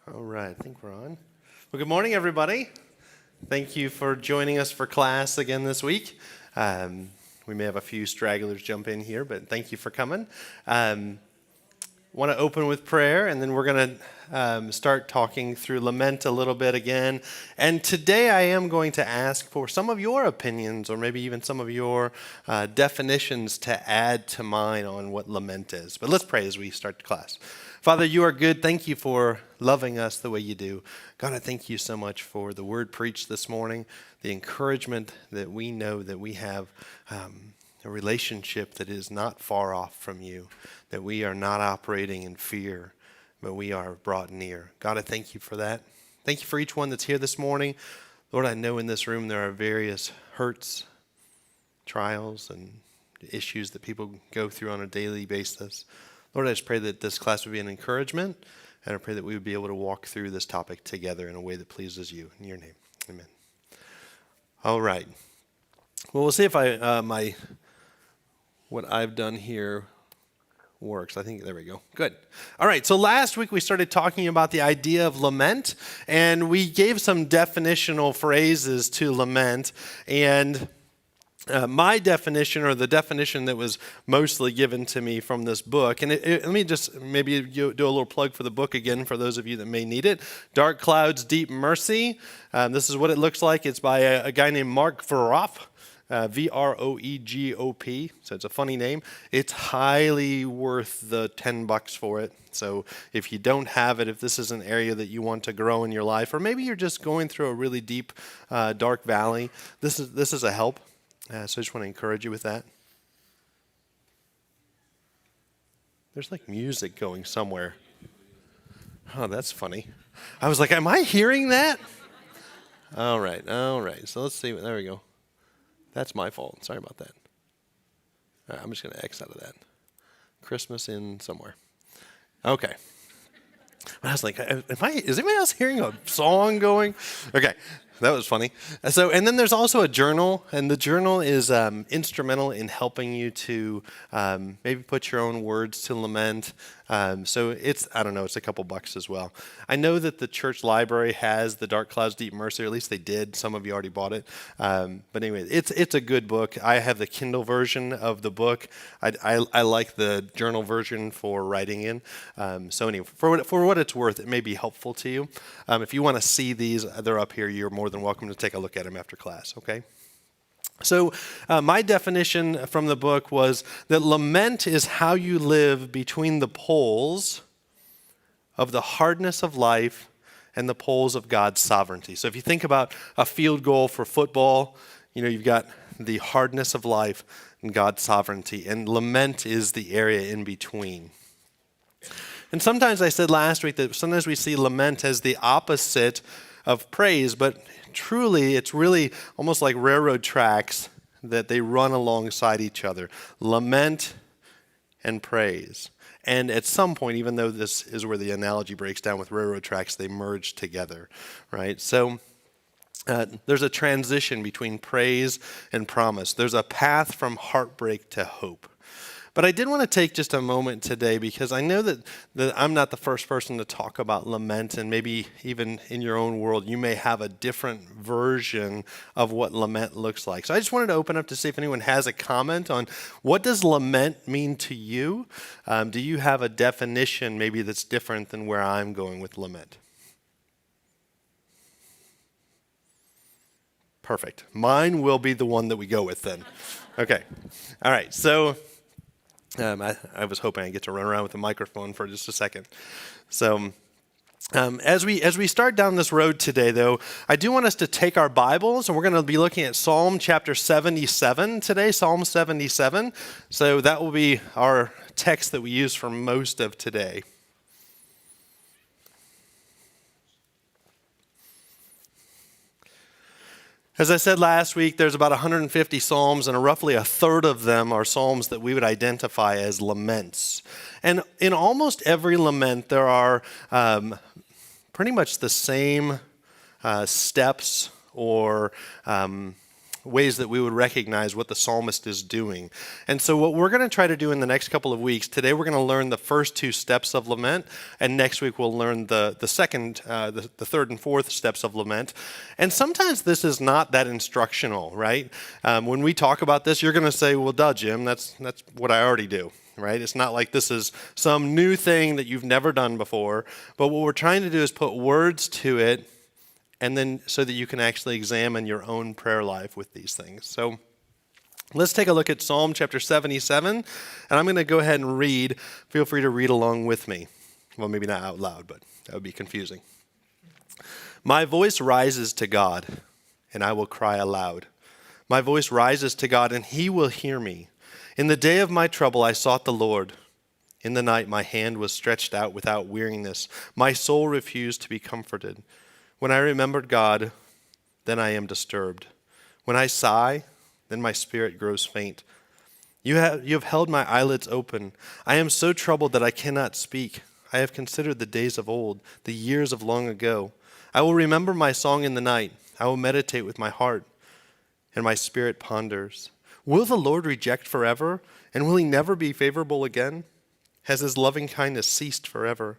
All right, I think we're on. Well, good morning, everybody. Thank you for joining us for class again this week. We may have a few stragglers jump in here, but thank you for coming. Want to open with prayer, and then we're going to start talking through lament a little bit again. And today I am going to ask for some of your opinions, or maybe even some of your definitions to add to mine on what lament is. But let's pray as we start the class. Father, you are good. Thank you for loving us the way you do. God, I thank you so much for the word preached this morning, the encouragement that we know that we have a relationship that is not far off from you, that we are not operating in fear, but we are brought near. God, I thank you for that. Thank you for each one that's here this morning. Lord, I know in this room there are various hurts, trials, and issues that people go through on a daily basis. Lord, I just pray that this class would be an encouragement, and I pray that we would be able to walk through this topic together in a way that pleases you. In your name, amen. All right. Well, we'll see if what I've done here works. I think, there we go. Good. All right, so last week we started talking about the idea of lament, and we gave some definitional phrases to lament, and my definition, or the definition that was mostly given to me from this book, and let me just maybe do a little plug for the book again for those of you that may need it. Dark Clouds, Deep Mercy. This is what it looks like. It's by a guy named Mark Vroegop, Vroegop. So it's a funny name. It's highly worth the $10 for it. So if you don't have it, if this is an area that you want to grow in your life, or maybe you're just going through a really deep, dark valley, this is a help. So I just want to encourage you with that. There's like music going somewhere. Oh, that's funny. I was like, am I hearing that? All right. So let's see. There we go. That's my fault. Sorry about that. All right, I'm just going to X out of that. Christmas in somewhere. Okay. I was like, is anybody else hearing a song going? Okay. That was funny. So, and then there's also a journal, and the journal is instrumental in helping you to maybe put your own words to lament. So it's a couple bucks as well. I know that the church library has the Dark Clouds, Deep Mercy, or at least they did. Some of you already bought it. But anyway, it's a good book. I have the Kindle version of the book. I like the journal version for writing in. So anyway, for what it's worth, it may be helpful to you. If you want to see these, they're up here. You're more than welcome to take a look at them after class, okay? So my definition from the book was that lament is how you live between the poles of the hardness of life and the poles of God's sovereignty. So if you think about a field goal for football, you've got the hardness of life and God's sovereignty, and lament is the area in between. And sometimes I said last week that sometimes we see lament as the opposite of praise, but truly it's really almost like railroad tracks that they run alongside each other. Lament and praise. And at some point, even though this is where the analogy breaks down with railroad tracks, they merge together, right? So there's a transition between praise and promise. There's a path from heartbreak to hope. But I did want to take just a moment today because I know that I'm not the first person to talk about lament, and maybe even in your own world, you may have a different version of what lament looks like. So I just wanted to open up to see if anyone has a comment on what does lament mean to you? Do you have a definition maybe that's different than where I'm going with lament? Perfect. Mine will be the one that we go with then. Okay. All right. So I was hoping I'd get to run around with the microphone for just a second. So as we start down this road today, though, I do want us to take our Bibles, and we're going to be looking at Psalm chapter 77 today, Psalm 77. So that will be our text that we use for most of today. As I said last week, there's about 150 psalms, and roughly a third of them are psalms that we would identify as laments. And in almost every lament, there are pretty much the same steps or ways that we would recognize what the psalmist is doing. And so what we're going to try to do in the next couple of weeks, today we're going to learn the first two steps of lament, and next week we'll learn the third and fourth steps of lament. And sometimes this is not that instructional, right? When we talk about this, you're going to say, well, duh, Jim, that's what I already do. Right? It's not like this is some new thing that you've never done before, but what we're trying to do is put words to it, and then so that you can actually examine your own prayer life with these things. So let's take a look at Psalm chapter 77, and I'm going to go ahead and read. Feel free to read along with me. Well, maybe not out loud, but that would be confusing. My voice rises to God, and I will cry aloud. My voice rises to God, and he will hear me. In the day of my trouble, I sought the Lord. In the night, my hand was stretched out without weariness. My soul refused to be comforted. When I remembered God, then I am disturbed. When I sigh, then my spirit grows faint. You have held my eyelids open. I am so troubled that I cannot speak. I have considered the days of old, the years of long ago. I will remember my song in the night. I will meditate with my heart, and my spirit ponders. Will the Lord reject forever, and will he never be favorable again? Has his loving kindness ceased forever?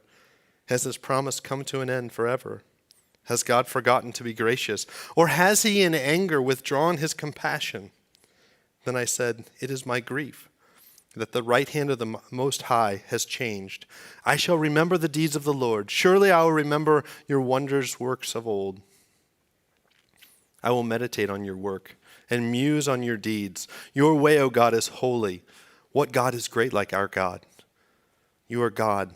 Has his promise come to an end forever? Has God forgotten to be gracious, or has he in anger withdrawn his compassion? Then I said, it is my grief that the right hand of the Most High has changed. I shall remember the deeds of the Lord. Surely I will remember your wondrous works of old. I will meditate on your work and muse on your deeds. Your way, O God, is holy. What God is great like our God? You are God.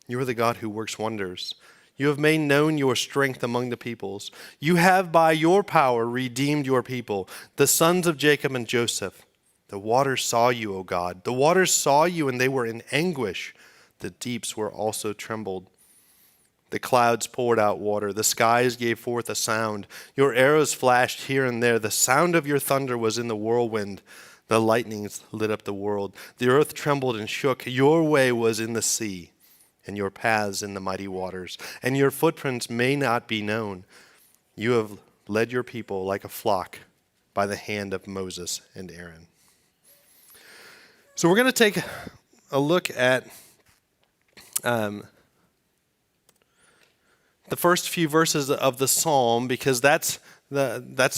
You are the God who works wonders. You have made known your strength among the peoples. You have by your power redeemed your people, the sons of Jacob and Joseph. The waters saw you, O God. The waters saw you, and they were in anguish. The deeps were also trembled. The clouds poured out water. The skies gave forth a sound. Your arrows flashed here and there. The sound of your thunder was in the whirlwind. The lightnings lit up the world. The earth trembled and shook. Your way was in the sea, and your paths in the mighty waters. And your footprints may not be known. You have led your people like a flock by the hand of Moses and Aaron. So we're going to take a look at the first few verses of the psalm, because that's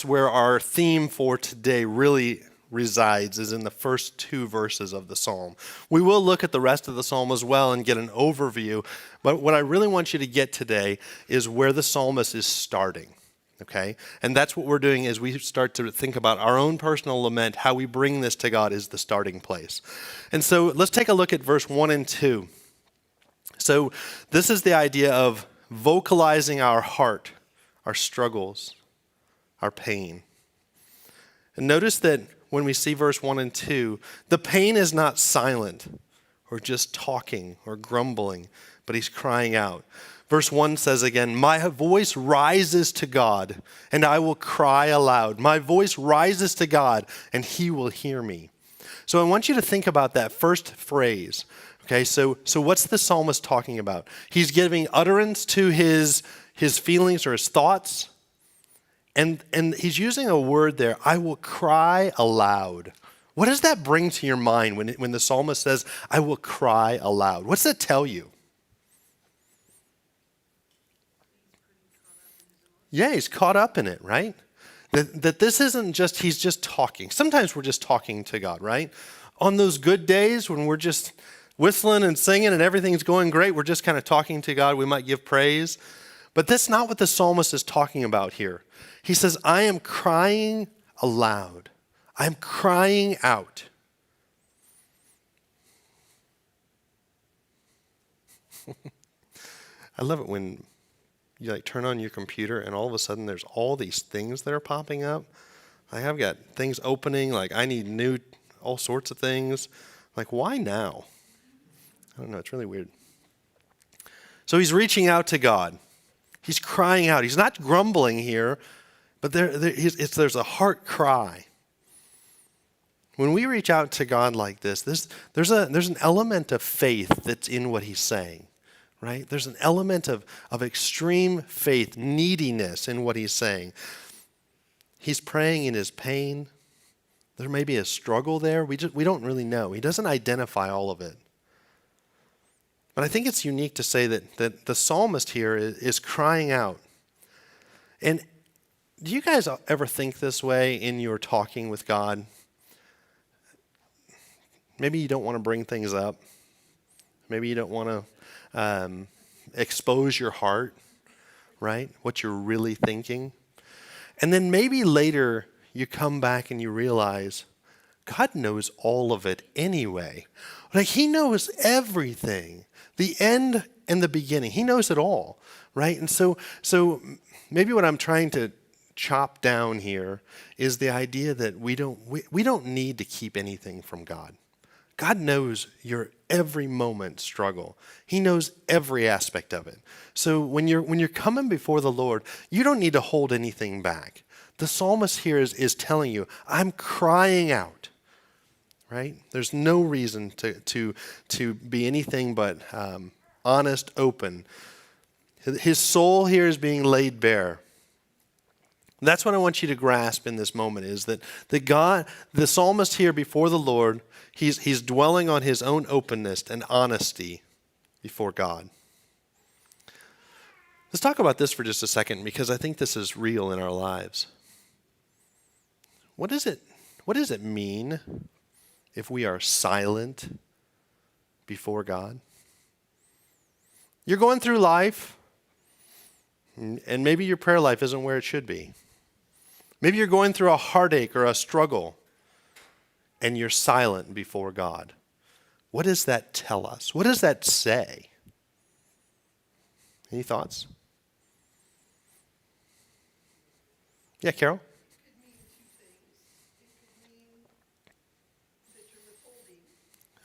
where our theme for today really resides, is in the first two verses of the psalm. We will look at the rest of the psalm as well and get an overview, but what I really want you to get today is where the psalmist is starting. Okay? And that's what we're doing as we start to think about our own personal lament. How we bring this to God is the starting place. And so let's take a look at verse 1 and 2. So this is the idea of vocalizing our heart, our struggles, our pain. And notice that when we see verse 1 and 2, the pain is not silent or just talking or grumbling, but he's crying out. Verse 1 says again, my voice rises to God, and I will cry aloud. My voice rises to God, and he will hear me. So I want you to think about that first phrase. Okay, so what's the psalmist talking about? He's giving utterance to his feelings or his thoughts, and he's using a word there, I will cry aloud. What does that bring to your mind when the psalmist says, I will cry aloud? What's that tell you? Yeah, he's caught up in it, right? That this isn't just, he's just talking. Sometimes we're just talking to God, right? On those good days when we're just whistling and singing and everything's going great, we're just kind of talking to God. We might give praise. But that's not what the psalmist is talking about here. He says, I am crying aloud. I'm crying out. I love it when you turn on your computer and all of a sudden there's all these things that are popping up. I've got things opening, I need all sorts of things. Why now? I don't know, it's really weird. So he's reaching out to God. He's crying out. He's not grumbling here, but there's a heart cry. When we reach out to God like this, there's an element of faith that's in what he's saying. Right? There's an element of extreme faith, neediness in what he's saying. He's praying in his pain. There may be a struggle there. We don't really know. He doesn't identify all of it. But I think it's unique to say that the psalmist here is crying out. And do you guys ever think this way in your talking with God? Maybe you don't want to bring things up. Maybe you don't want to expose your heart, right? What you're really thinking. And then maybe later you come back and you realize God knows all of it anyway. Like he knows everything, the end and the beginning. He knows it all, right? And so maybe what I'm trying to chop down here is the idea that we don't need to keep anything from God. God knows your every moment struggle. He knows every aspect of it. So when you're coming before the Lord, you don't need to hold anything back. The psalmist here is telling you, I'm crying out, right? There's no reason to be anything but honest, open. His soul here is being laid bare. That's what I want you to grasp in this moment is that God, the psalmist here before the Lord, he's dwelling on his own openness and honesty before God. Let's talk about this for just a second because I think this is real in our lives. What does it mean if we are silent before God? You're going through life, and maybe your prayer life isn't where it should be. Maybe you're going through a heartache or a struggle, and you're silent before God. What does that tell us? What does that say? Any thoughts? Yeah, Carol?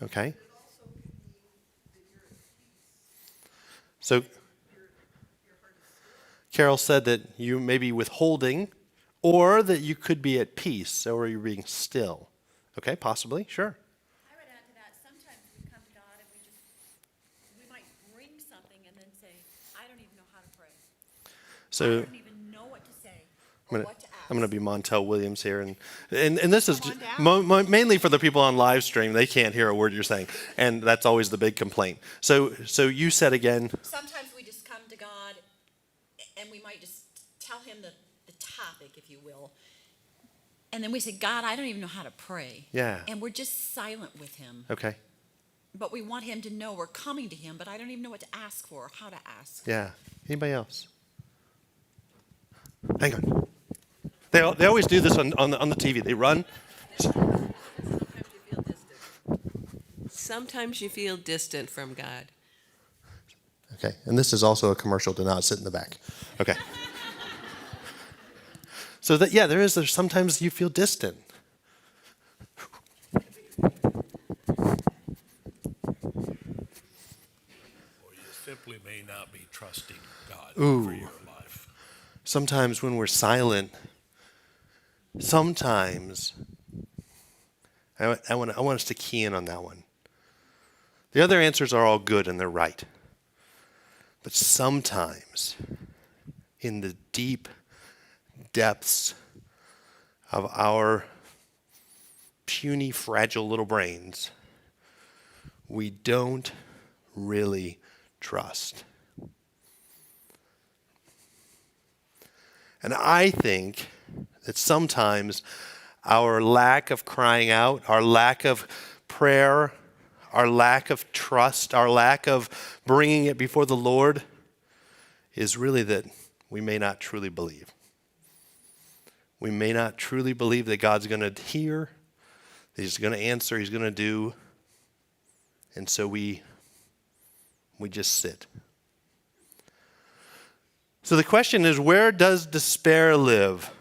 Okay. So Carol said that you may be withholding or that you could be at peace or you're being still. Okay, possibly, sure. I would add to that, sometimes we come to God and we might bring something and then say, I don't even know how to pray. So I don't even know what to say or what to ask. I'm going to be Montel Williams here. And this is mainly for the people on live stream. They can't hear a word you're saying. And that's always the big complaint. So you said again. Sometimes we just come to God and we might just tell him the topic, if you will. And then we say, God, I don't even know how to pray. Yeah. And we're just silent with him. Okay. But we want him to know we're coming to him, but I don't even know what to ask for or how to ask. Yeah. Anybody else? Hang on. They always do this on the TV. They run. Sometimes you feel distant from God. Okay. And this is also a commercial to not sit in the back. Okay. So there's sometimes you feel distant. Or you simply may not be trusting God for your life. Sometimes when we're silent, sometimes I want us to key in on that one. The other answers are all good and they're right. But sometimes in the deep depths of our puny, fragile little brains, we don't really trust. And I think that sometimes our lack of crying out, our lack of prayer, our lack of trust, our lack of bringing it before the Lord is really that we may not truly believe. We may not truly believe that God's going to hear, that he's going to answer, he's going to do. And so we just sit. So the question is, where does despair live?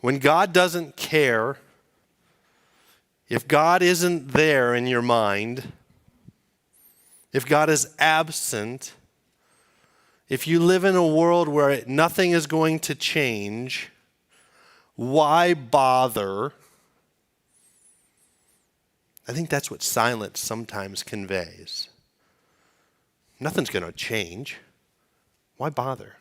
When God doesn't care, if God isn't there in your mind, if God is absent, if you live in a world where nothing is going to change, why bother? I think that's what silence sometimes conveys. Nothing's going to change. Why bother?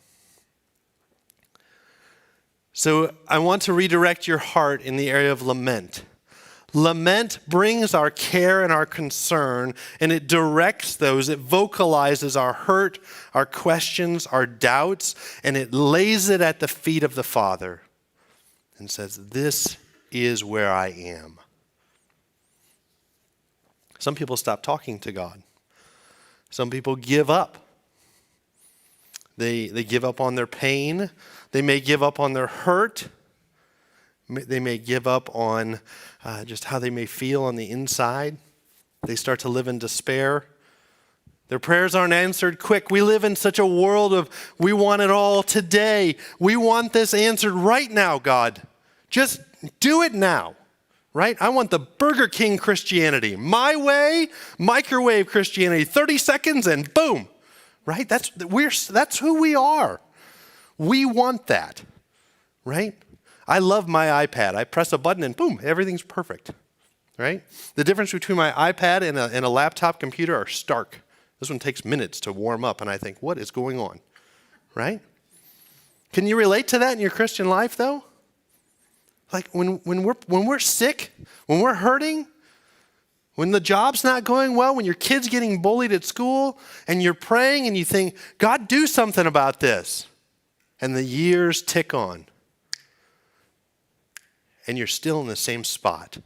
So I want to redirect your heart in the area of lament. Lament brings our care and our concern, and it directs those, it vocalizes our hurt, our questions, our doubts, and it lays it at the feet of the Father and says, this is where I am. Some people stop talking to God. Some people give up. They give up on their pain. They may give up on their hurt. They may give up on just how they may feel on the inside. They start to live in despair. Their prayers aren't answered quick. We live in such a world of we want it all today. We want this answered right now, God. Just do it now, right? I want the Burger King Christianity. My way, microwave Christianity. 30 seconds and boom, right? That's who we are. We want that, right? I love my iPad. I press a button and boom, everything's perfect, right? The difference between my iPad and a laptop computer are stark. This one takes minutes to warm up, and I think, what is going on, right? Can you relate to that in your Christian life, though? Like when we're sick, when we're hurting, when the job's not going well, when your kid's getting bullied at school, and you're praying and you think, God, do something about this. And the years tick on. And you're still in the same spot.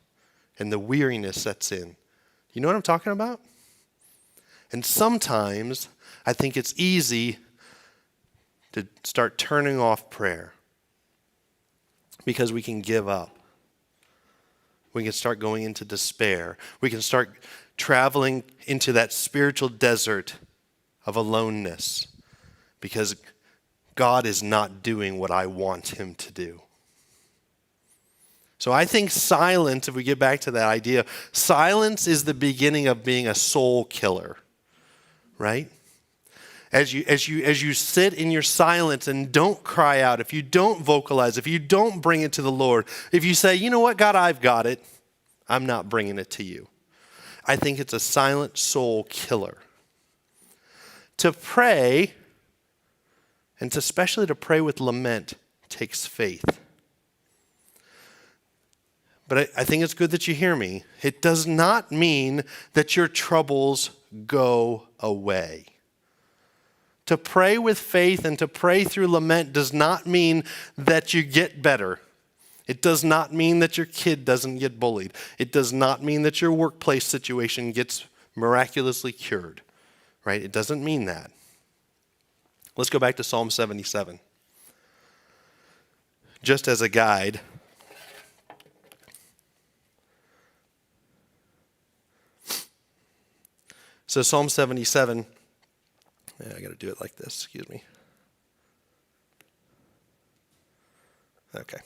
And the weariness sets in. You know what I'm talking about? And sometimes I think it's easy to start turning off prayer. Because we can give up. We can start going into despair. We can start traveling into that spiritual desert of aloneness. Because God is not doing what I want him to do. So I think silence, if we get back to that idea, silence is the beginning of being a soul killer, right? As you sit in your silence and don't cry out, if you don't vocalize, if you don't bring it to the Lord, if you say, you know what, God, I've got it, I'm not bringing it to you. I think it's a silent soul killer. To pray, and especially to pray with lament, takes faith. But I think it's good that you hear me. It does not mean that your troubles go away. To pray with faith and to pray through lament does not mean that you get better. It does not mean that your kid doesn't get bullied. It does not mean that your workplace situation gets miraculously cured, right? It doesn't mean that. Let's go back to Psalm 77. Just as a guide, so Psalm 77, I got to do it like this, excuse me. Okay.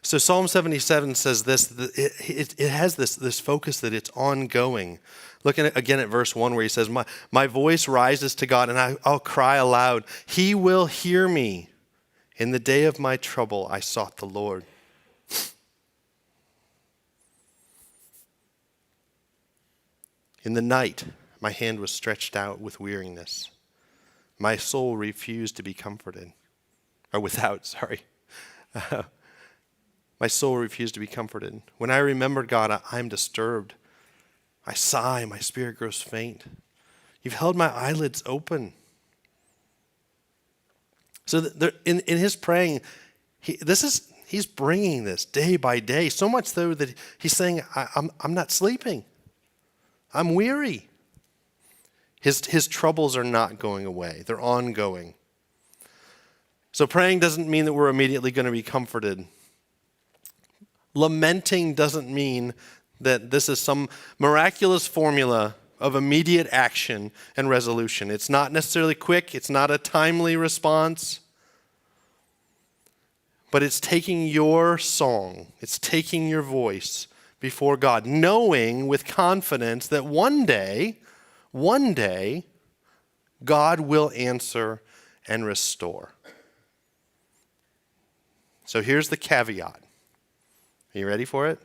So Psalm 77 says this, it has this focus that it's ongoing. Look again at verse 1 where he says, my voice rises to God and I'll cry aloud. He will hear me. In the day of my trouble, I sought the Lord. In the night, my hand was stretched out with weariness. My soul refused to be comforted. Or without, sorry. My soul refused to be comforted. When I remembered God, I'm disturbed. I sigh, my spirit grows faint. You've held my eyelids open. So in his praying, he's bringing this day by day. So much so that he's saying, I'm not sleeping. I'm weary. His troubles are not going away. They're ongoing. So praying doesn't mean that we're immediately going to be comforted. Lamenting doesn't mean that this is some miraculous formula of immediate action and resolution. It's not necessarily quick. It's not a timely response. But it's taking your song. It's taking your voice before God, knowing with confidence that one day, God will answer and restore. So here's the caveat. Are you ready for it?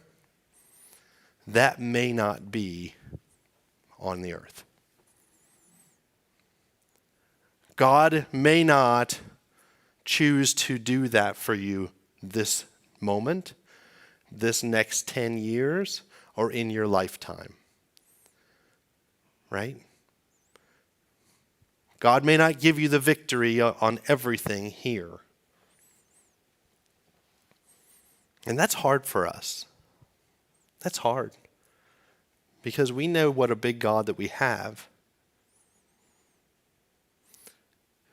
That may not be on the earth. God may not choose to do that for you this moment, this next 10 years, or in your lifetime. Right? God may not give you the victory on everything here. And that's hard for us. That's hard. Because we know what a big God that we have.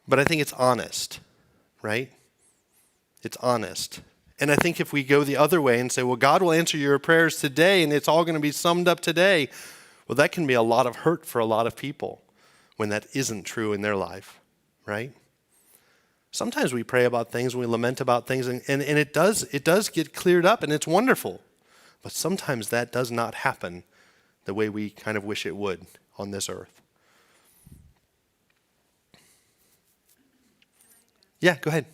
But I think it's honest, right? It's honest. And I think if we go the other way and say, well, God will answer your prayers today and it's all going to be summed up today, well, that can be a lot of hurt for a lot of people when that isn't true in their life, right? Sometimes we pray about things, we lament about things, and it does get cleared up, and it's wonderful. But sometimes that does not happen the way we kind of wish it would on this earth. Yeah, go ahead.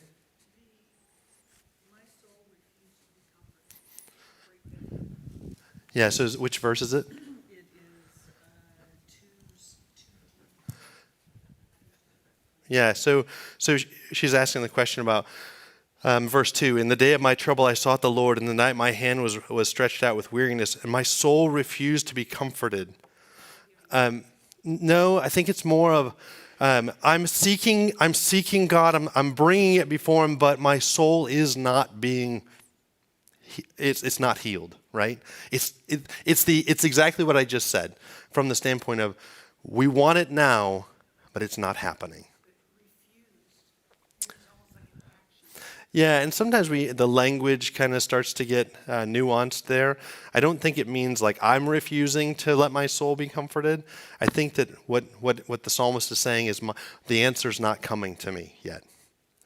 Yeah, so which verse is it? Yeah, so she's asking the question about verse 2. In the day of my trouble I sought the Lord, and the night my hand was stretched out with weariness, and my soul refused to be comforted. No, I think it's more of I'm seeking God. I'm bringing it before Him, but my soul is not being. It's not healed, right? It's exactly what I just said, from the standpoint of we want it now, but it's not happening. Yeah, and sometimes the language kind of starts to get nuanced there. I don't think it means like I'm refusing to let my soul be comforted. I think that what the psalmist is saying is the answer's not coming to me yet,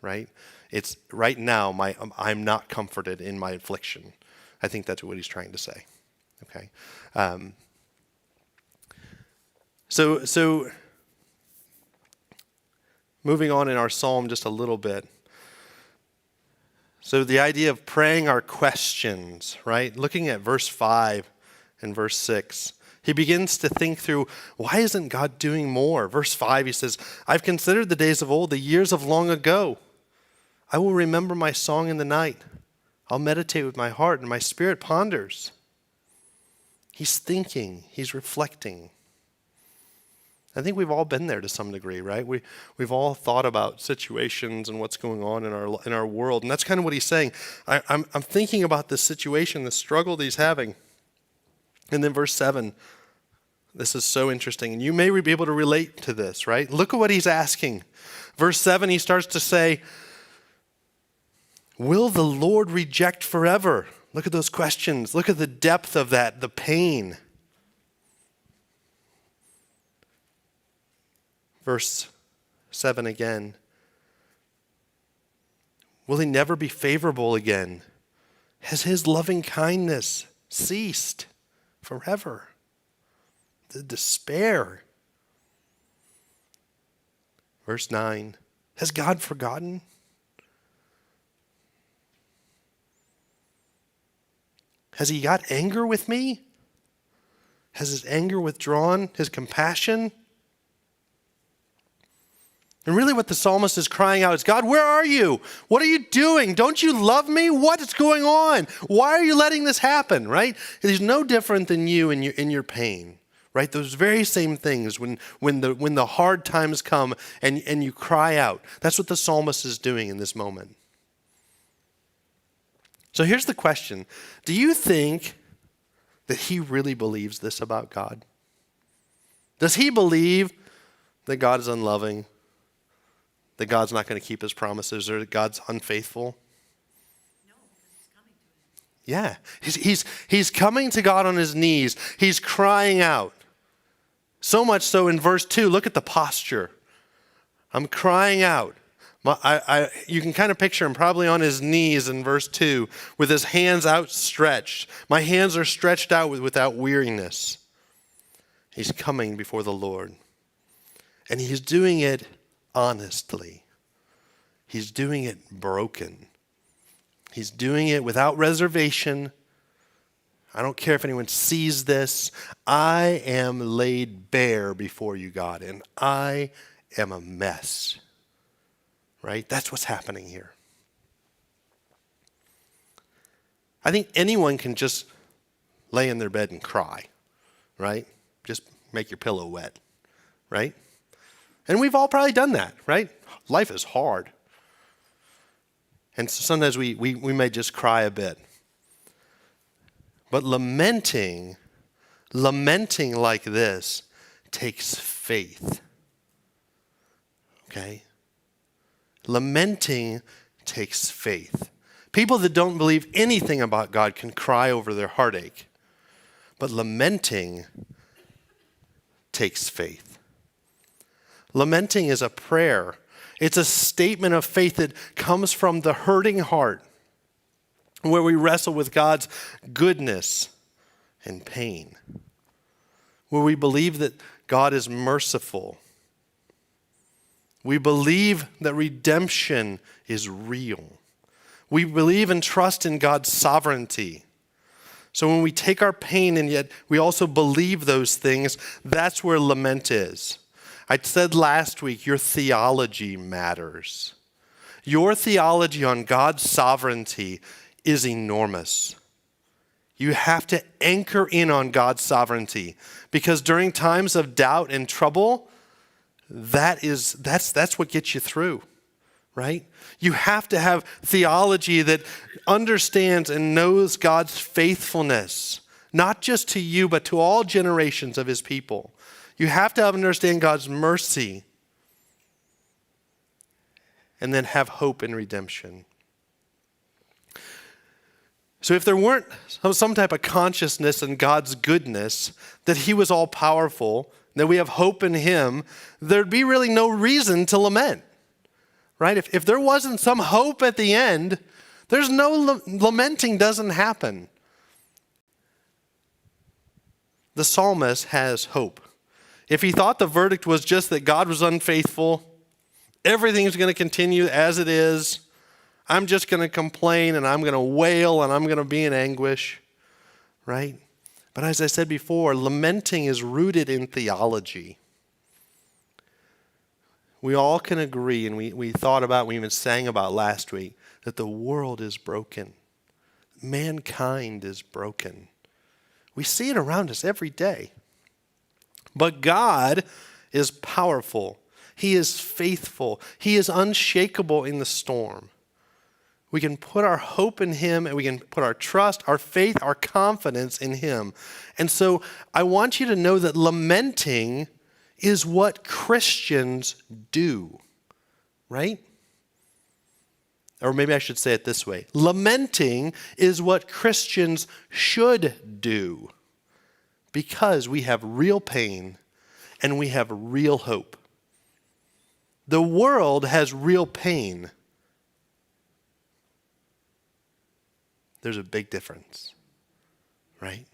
right? It's right now I'm not comforted in my affliction. I think that's what he's trying to say. Okay, so moving on in our psalm just a little bit. So the idea of praying our questions, right? Looking at verse 5 and verse 6, he begins to think through, why isn't God doing more? Verse 5, he says, I've considered the days of old, the years of long ago. I will remember my song in the night. I'll meditate with my heart, and my spirit ponders. He's thinking, he's reflecting. I think we've all been there to some degree, right? We've all thought about situations and what's going on in our world, and that's kind of what he's saying. I'm thinking about this situation, the struggle that he's having. And then verse 7, this is so interesting, and you may be able to relate to this, right? Look at what he's asking. Verse 7, he starts to say, will the Lord reject forever? Look at those questions. Look at the depth of that, the pain. Verse 7 again. Will he never be favorable again? Has his loving kindness ceased forever? The despair. Verse 9. Has God forgotten? Has he got anger with me? Has his anger withdrawn? His compassion? And really what the psalmist is crying out is, God, where are you? What are you doing? Don't you love me? What is going on? Why are you letting this happen, right? He's no different than you in your pain, right? Those very same things when the hard times come and you cry out. That's what the psalmist is doing in this moment. So here's the question. Do you think that he really believes this about God? Does he believe that God is unloving? That God's not going to keep his promises, or that God's unfaithful? No, because he's coming to him. Yeah, he's coming to God on his knees. He's crying out. So much so in verse 2, look at the posture. I'm crying out. You can kind of picture him probably on his knees in verse 2 with his hands outstretched. My hands are stretched out without weariness. He's coming before the Lord. And he's doing it honestly. He's doing it broken. He's doing it without reservation. I don't care if anyone sees this. I am laid bare before you, God, and I am a mess. Right? That's what's happening here. I think anyone can just lay in their bed and cry, right? Just make your pillow wet, right? And we've all probably done that, right? Life is hard. And so sometimes we may just cry a bit. But lamenting like this takes faith. Okay? Lamenting takes faith. People that don't believe anything about God can cry over their heartache. But lamenting takes faith. Lamenting is a prayer. It's a statement of faith that comes from the hurting heart, where we wrestle with God's goodness and pain, where we believe that God is merciful. We believe that redemption is real. We believe and trust in God's sovereignty. So when we take our pain and yet we also believe those things, that's where lament is. I said last week, your theology matters. Your theology on God's sovereignty is enormous. You have to anchor in on God's sovereignty, because during times of doubt and trouble, that's what gets you through, right? You have to have theology that understands and knows God's faithfulness, not just to you, but to all generations of his people. You have to understand God's mercy and then have hope in redemption. So if there weren't some type of consciousness in God's goodness, that he was all powerful, that we have hope in him, there'd be really no reason to lament, right? If there wasn't some hope at the end, there's no lamenting doesn't happen. The psalmist has hope. If he thought the verdict was just that God was unfaithful, everything's going to continue as it is, I'm just going to complain and I'm going to wail and I'm going to be in anguish, right? But as I said before, lamenting is rooted in theology. We all can agree, and we thought about, we even sang about last week, that the world is broken. Mankind is broken. We see it around us every day. But God is powerful. He is faithful. He is unshakable in the storm. We can put our hope in him, and we can put our trust, our faith, our confidence in him. And so I want you to know that lamenting is what Christians do, right? Or maybe I should say it this way. Lamenting is what Christians should do, because we have real pain and we have real hope. The world has real pain. There's a big difference, right?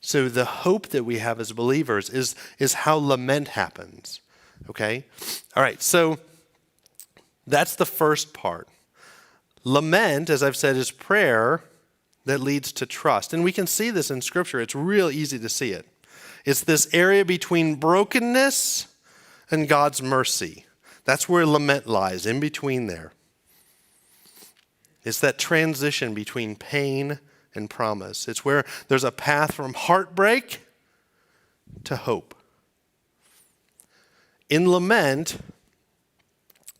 So the hope that we have as believers is how lament happens, okay? All right, so that's the first part. Lament, as I've said, is prayer that leads to trust. And we can see this in Scripture. It's real easy to see it. It's this area between brokenness and God's mercy. That's where lament lies, in between there. It's that transition between pain and promise. It's where there's a path from heartbreak to hope. In lament,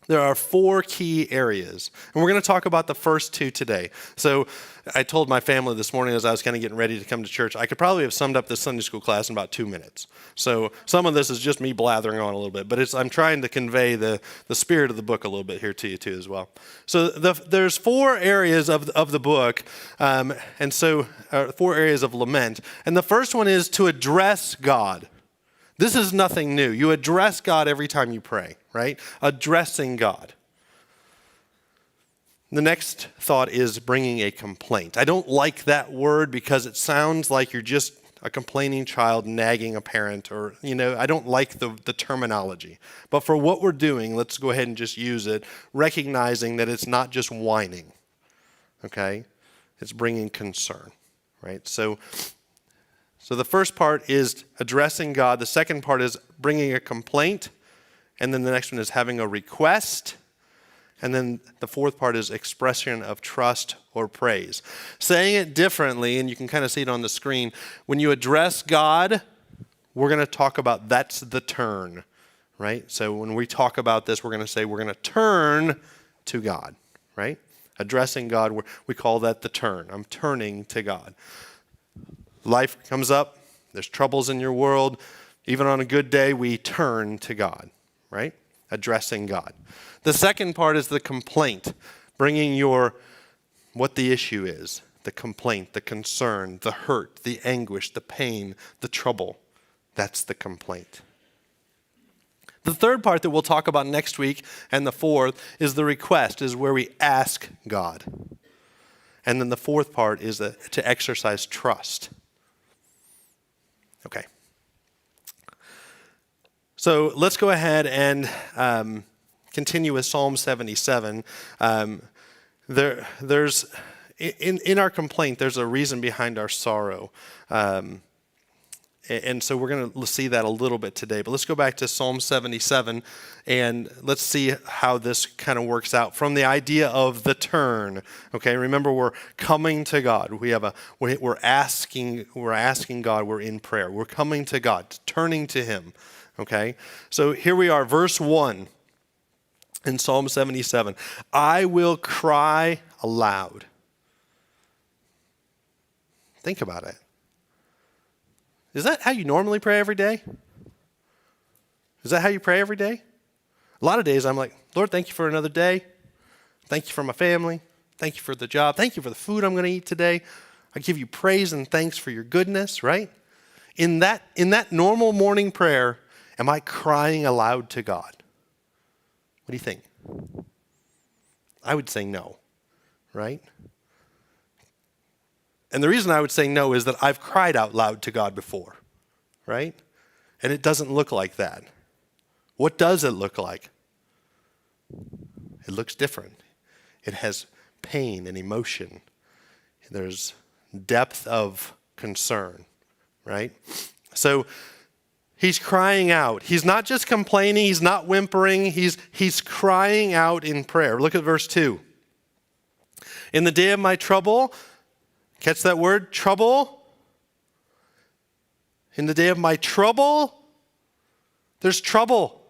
there are 4 key areas. And we're going to talk about the first 2 today. So I told my family this morning as I was kind of getting ready to come to church, I could probably have summed up this Sunday school class in about 2 minutes. So some of this is just me blathering on a little bit, but I'm trying to convey the spirit of the book a little bit here to you too as well. So there's 4 areas of the book, and so 4 areas of lament. And the first one is to address God. This is nothing new. You address God every time you pray, right? Addressing God. The next thought is bringing a complaint. I don't like that word because it sounds like you're just a complaining child nagging a parent, or, I don't like the terminology. But for what we're doing, let's go ahead and just use it, recognizing that it's not just whining, okay? It's bringing concern, right? So the first part is addressing God. The second part is bringing a complaint. And then the next one is having a request. And then the fourth part is expression of trust or praise. Saying it differently, and you can kind of see it on the screen, when you address God, we're going to talk about that's the turn, right? So when we talk about this, we're going to say we're going to turn to God, right? Addressing God, we call that the turn. I'm turning to God. Life comes up, there's troubles in your world. Even on a good day, we turn to God, right? Addressing God. The second part is the complaint, bringing what the issue is, the complaint, the concern, the hurt, the anguish, the pain, the trouble. That's the complaint. The third part that we'll talk about next week, and the fourth, is the request, is where we ask God. And then the fourth part is to exercise trust. Okay. So let's go ahead and continue with Psalm 77. There's in our complaint, there's a reason behind our sorrow. And so we're going to see that a little bit today. But let's go back to Psalm 77, and let's see how this kind of works out from the idea of the turn. Okay, remember we're coming to God. We're asking God. We're in prayer. We're coming to God, turning to Him. Okay, so here we are, verse 1 in Psalm 77. I will cry aloud. Think about it. Is that how you normally pray every day? Is that how you pray every day? A lot of days I'm like, Lord, thank you for another day. Thank you for my family. Thank you for the job. Thank you for the food I'm going to eat today. I give you praise and thanks for your goodness, right? In that normal morning prayer, am I crying aloud to God? What do you think? I would say no, right? And the reason I would say no is that I've cried out loud to God before, right? And it doesn't look like that. What does it look like? It looks different. It has pain and emotion. There's depth of concern, right? So he's crying out. He's not just complaining. He's not whimpering. He's crying out in prayer. Look at verse 2. In the day of my trouble, catch that word, trouble? In the day of my trouble, there's trouble.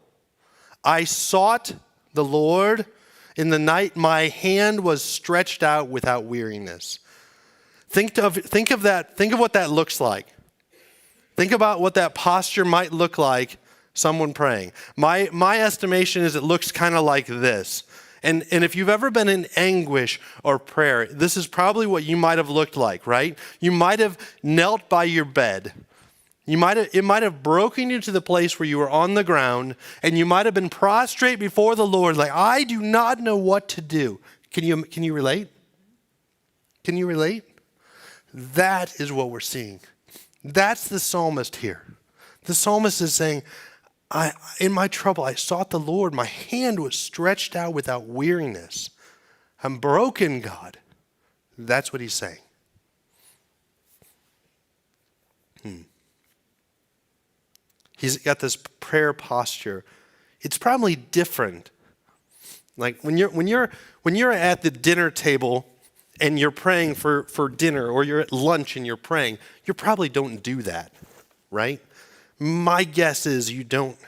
I sought the Lord. In the night, my hand was stretched out without weariness. Think of that. Think of what that looks like. Think about what that posture might look like, someone praying. My estimation is it looks kind of like this. And if you've ever been in anguish or prayer, this is probably what you might have looked like, right? You might have knelt by your bed. It might have broken you to the place where you were on the ground, and you might have been prostrate before the Lord, like, I do not know what to do. Can you relate? Can you relate? That is what we're seeing. That's the psalmist here. The psalmist is saying, in my trouble, I sought the Lord. My hand was stretched out without weariness. I'm broken, God. That's what he's saying. He's got this prayer posture. It's probably different. Like when you're at the dinner table and you're praying for dinner, or you're at lunch and you're praying, you probably don't do that, right? My guess is you don't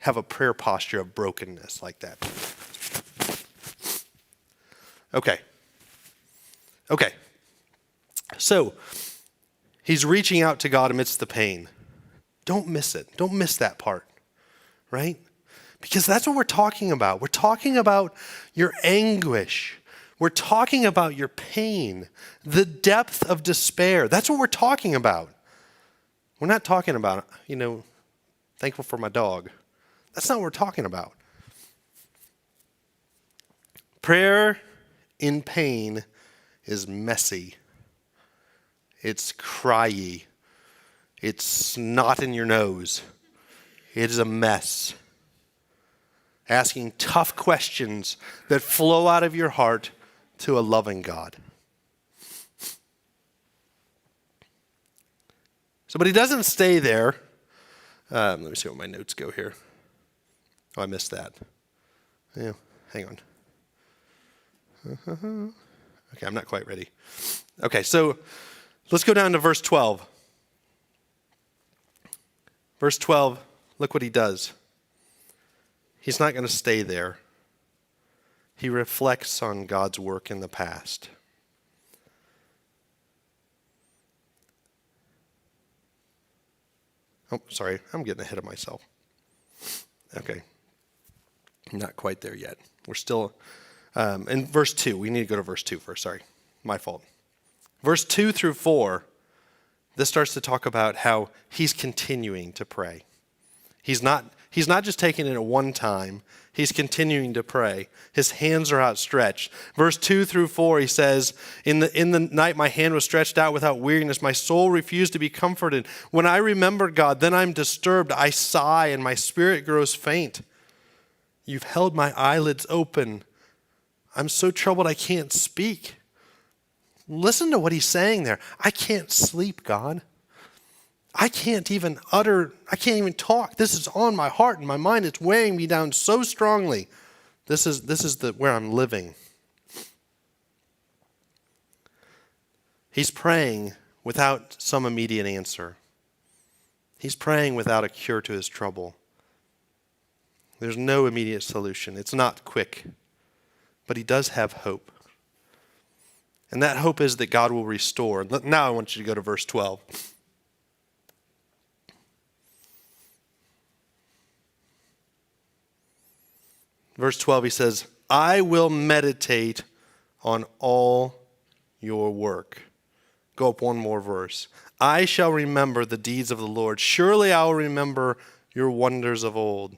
have a prayer posture of brokenness like that. Okay. So, he's reaching out to God amidst the pain. Don't miss it. Don't miss that part, right? Because that's what we're talking about. We're talking about your anguish. We're talking about your pain, the depth of despair. That's what we're talking about. We're not talking about, thankful for my dog. That's not what we're talking about. Prayer in pain is messy. It's cryy. It's snot in your nose. It is a mess. Asking tough questions that flow out of your heart to a loving God. But he doesn't stay there. Let me see where my notes go here. Oh, I missed that. Yeah, hang on. Okay, I'm not quite ready. Okay, so let's go down to verse 12. Verse 12, look what he does. He's not going to stay there. He reflects on God's work in the past. Oh, sorry, I'm getting ahead of myself. Okay, not quite there yet. We're still in verse 2. We need to go to verse 2 first. Sorry, my fault. Verse 2 through 4, this starts to talk about how he's continuing to pray. He's not just taking it at one time. He's continuing to pray. His hands are outstretched. Verse 2 through 4, he says, in the night my hand was stretched out without weariness. My soul refused to be comforted. When I remember God, then I'm disturbed. I sigh and my spirit grows faint. You've held my eyelids open. I'm so troubled I can't speak. Listen to what he's saying there. I can't sleep, God. I can't even talk. This is on my heart and my mind. It's weighing me down so strongly. This is where I'm living. He's praying without some immediate answer. He's praying without a cure to his trouble. There's no immediate solution. It's not quick. But he does have hope. And that hope is that God will restore. Now I want you to go to verse 12. Verse 12, he says, I will meditate on all your work. Go up one more verse. I shall remember the deeds of the Lord. Surely I will remember your wonders of old.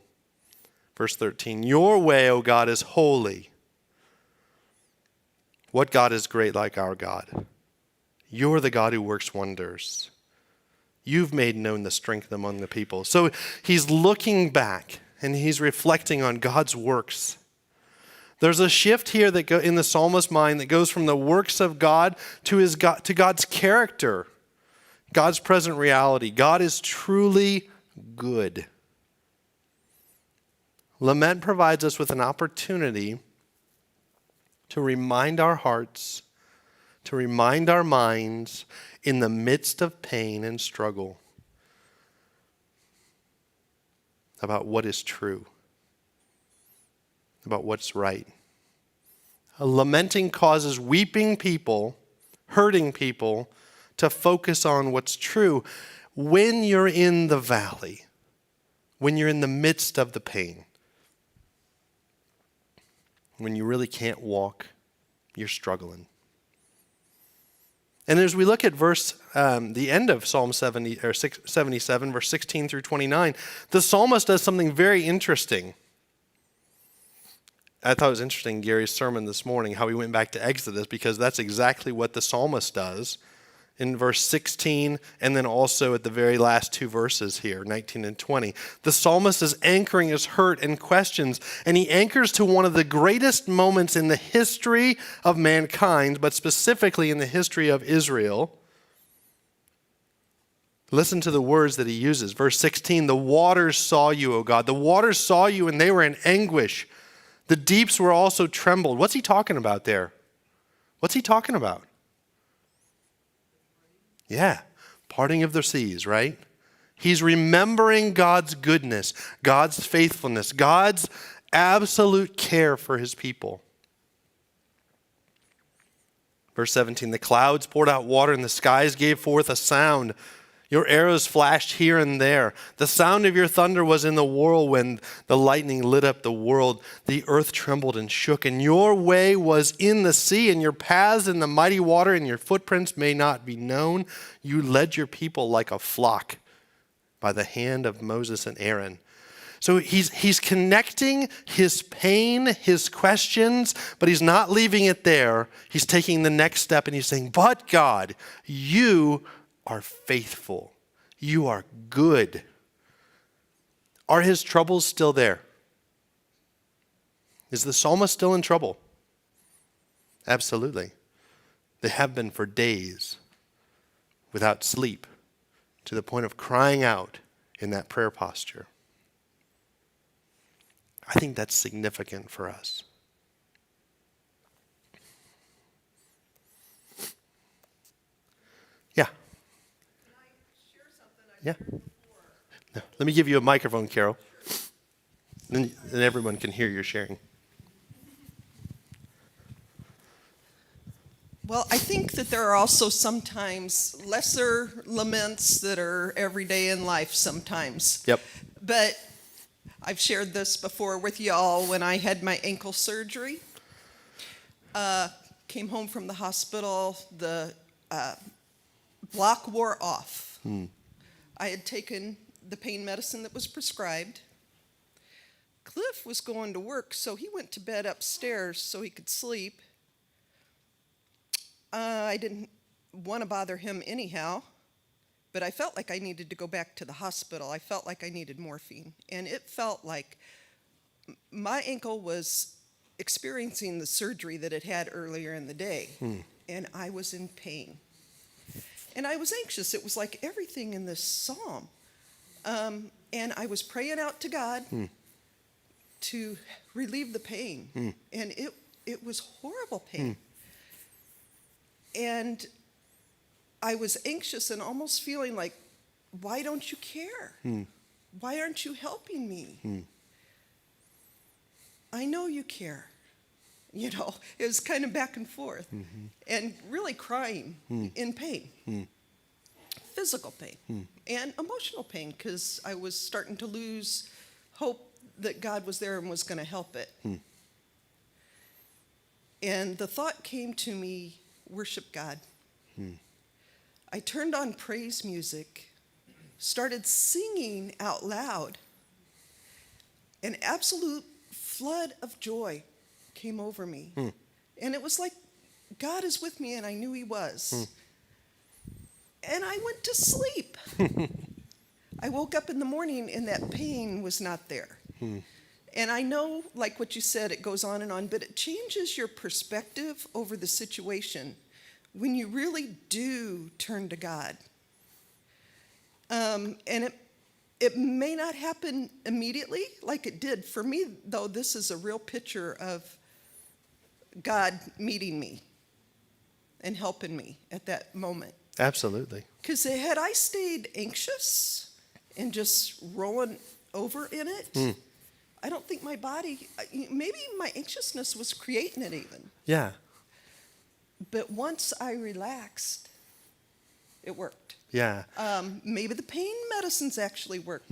Verse 13, your way, O God, is holy. What God is great like our God? You're the God who works wonders. You've made known the strength among the people. So he's looking back. And he's reflecting on God's works. There's a shift here that in the psalmist's mind that goes from the works of God to God's character, God's present reality. God is truly good. Lament provides us with an opportunity to remind our hearts, to remind our minds in the midst of pain and struggle about what is true, about what's right. Lamenting causes weeping people, hurting people, to focus on what's true when you're in the valley, when you're in the midst of the pain, when you really can't walk, you're struggling. And as we look at the end of Psalm 77, verse 16 through 29, the psalmist does something very interesting. I thought it was interesting, Gary's sermon this morning, how he went back to Exodus, because that's exactly what the psalmist does in verse 16, and then also at the very last two verses here, 19 and 20. The psalmist is anchoring his hurt and questions, and he anchors to one of the greatest moments in the history of mankind, but specifically in the history of Israel. Listen to the words that he uses. Verse 16, the waters saw you, O God. The waters saw you, and they were in anguish. The deeps were also trembled. What's he talking about there? What's he talking about? Yeah, parting of the seas, right? He's remembering God's goodness, God's faithfulness, God's absolute care for his people. Verse 17, the clouds poured out water and the skies gave forth a sound. Your arrows flashed here and there. The sound of your thunder was in the whirlwind. The lightning lit up the world. The earth trembled and shook. And your way was in the sea, and your paths in the mighty water, and your footprints may not be known. You led your people like a flock by the hand of Moses and Aaron. So he's connecting his pain, his questions, but he's not leaving it there. He's taking the next step, and he's saying, but God, you are faithful. You are good. Are his troubles still there? Is the psalmist still in trouble? Absolutely. They have been for days without sleep, to the point of crying out in that prayer posture. I think that's significant for us. Yeah. No, let me give you a microphone, Carol. Then everyone can hear your sharing. Well, I think that there are also sometimes lesser laments that are everyday in life sometimes. Yep. But I've shared this before with y'all when I had my ankle surgery. Came home from the hospital, the block wore off. I had taken the pain medicine that was prescribed. Cliff was going to work, so he went to bed upstairs so he could sleep. I didn't want to bother him anyhow, but I felt like I needed to go back to the hospital. I felt like I needed morphine, and it felt like my ankle was experiencing the surgery that it had earlier in the day, and I was in pain. And I was anxious. It was like everything in this psalm. And I was praying out to God to relieve the pain, and it was horrible pain. And I was anxious and almost feeling like, why don't you care? Why aren't you helping me? I know you care. You know, it was kind of back and forth. And really crying in pain. Physical pain and emotional pain, because I was starting to lose hope that God was there and was going to help it. And the thought came to me, worship God. I turned on praise music, started singing out loud. An absolute flood of joy came over me. And it was like God is with me, and I knew he was. And I went to sleep. I woke up in the morning and that pain was not there. And I know, like what you said, it goes on, but it changes your perspective over the situation when you really do turn to God. And it may not happen immediately like it did. For me, though, this is a real picture of God meeting me and helping me at that moment. Absolutely. Because had I stayed anxious and just rolling over in it, I don't think my body, maybe my anxiousness was creating it even. Yeah. But once I relaxed, it worked. Yeah. Maybe the pain medicines actually worked.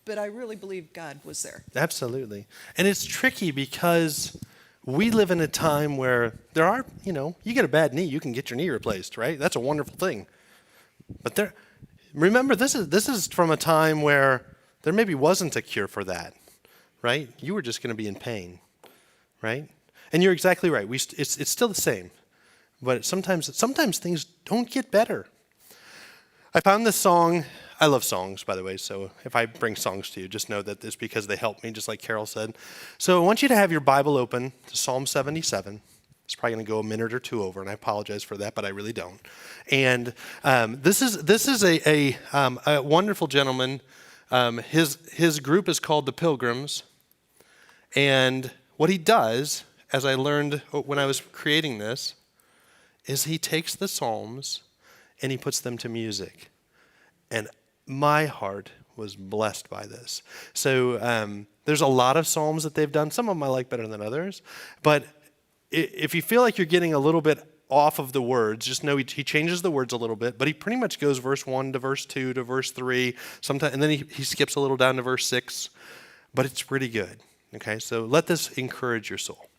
But I really believe God was there. Absolutely. And it's tricky because we live in a time where there are, you get a bad knee, you can get your knee replaced, right? That's a wonderful thing. But remember, this is from a time where there maybe wasn't a cure for that, right? You were just going to be in pain, right? And you're exactly right. It's still the same, but sometimes things don't get better. I found this song. I love songs, by the way, so if I bring songs to you, just know that it's because they help me, just like Carol said. So I want you to have your Bible open to Psalm 77. It's probably going to go a minute or two over, and I apologize for that, but I really don't. And this is a wonderful gentleman. His group is called the Pilgrims, and what he does, as I learned when I was creating this, is he takes the Psalms and he puts them to music. And my heart was blessed by this. So there's a lot of Psalms that they've done. Some of them I like better than others. But if you feel like you're getting a little bit off of the words, just know he changes the words a little bit, but he pretty much goes verse 1 to verse 2 to verse 3, sometimes, and then he skips a little down to verse 6, but it's pretty good. Okay, so let this encourage your soul.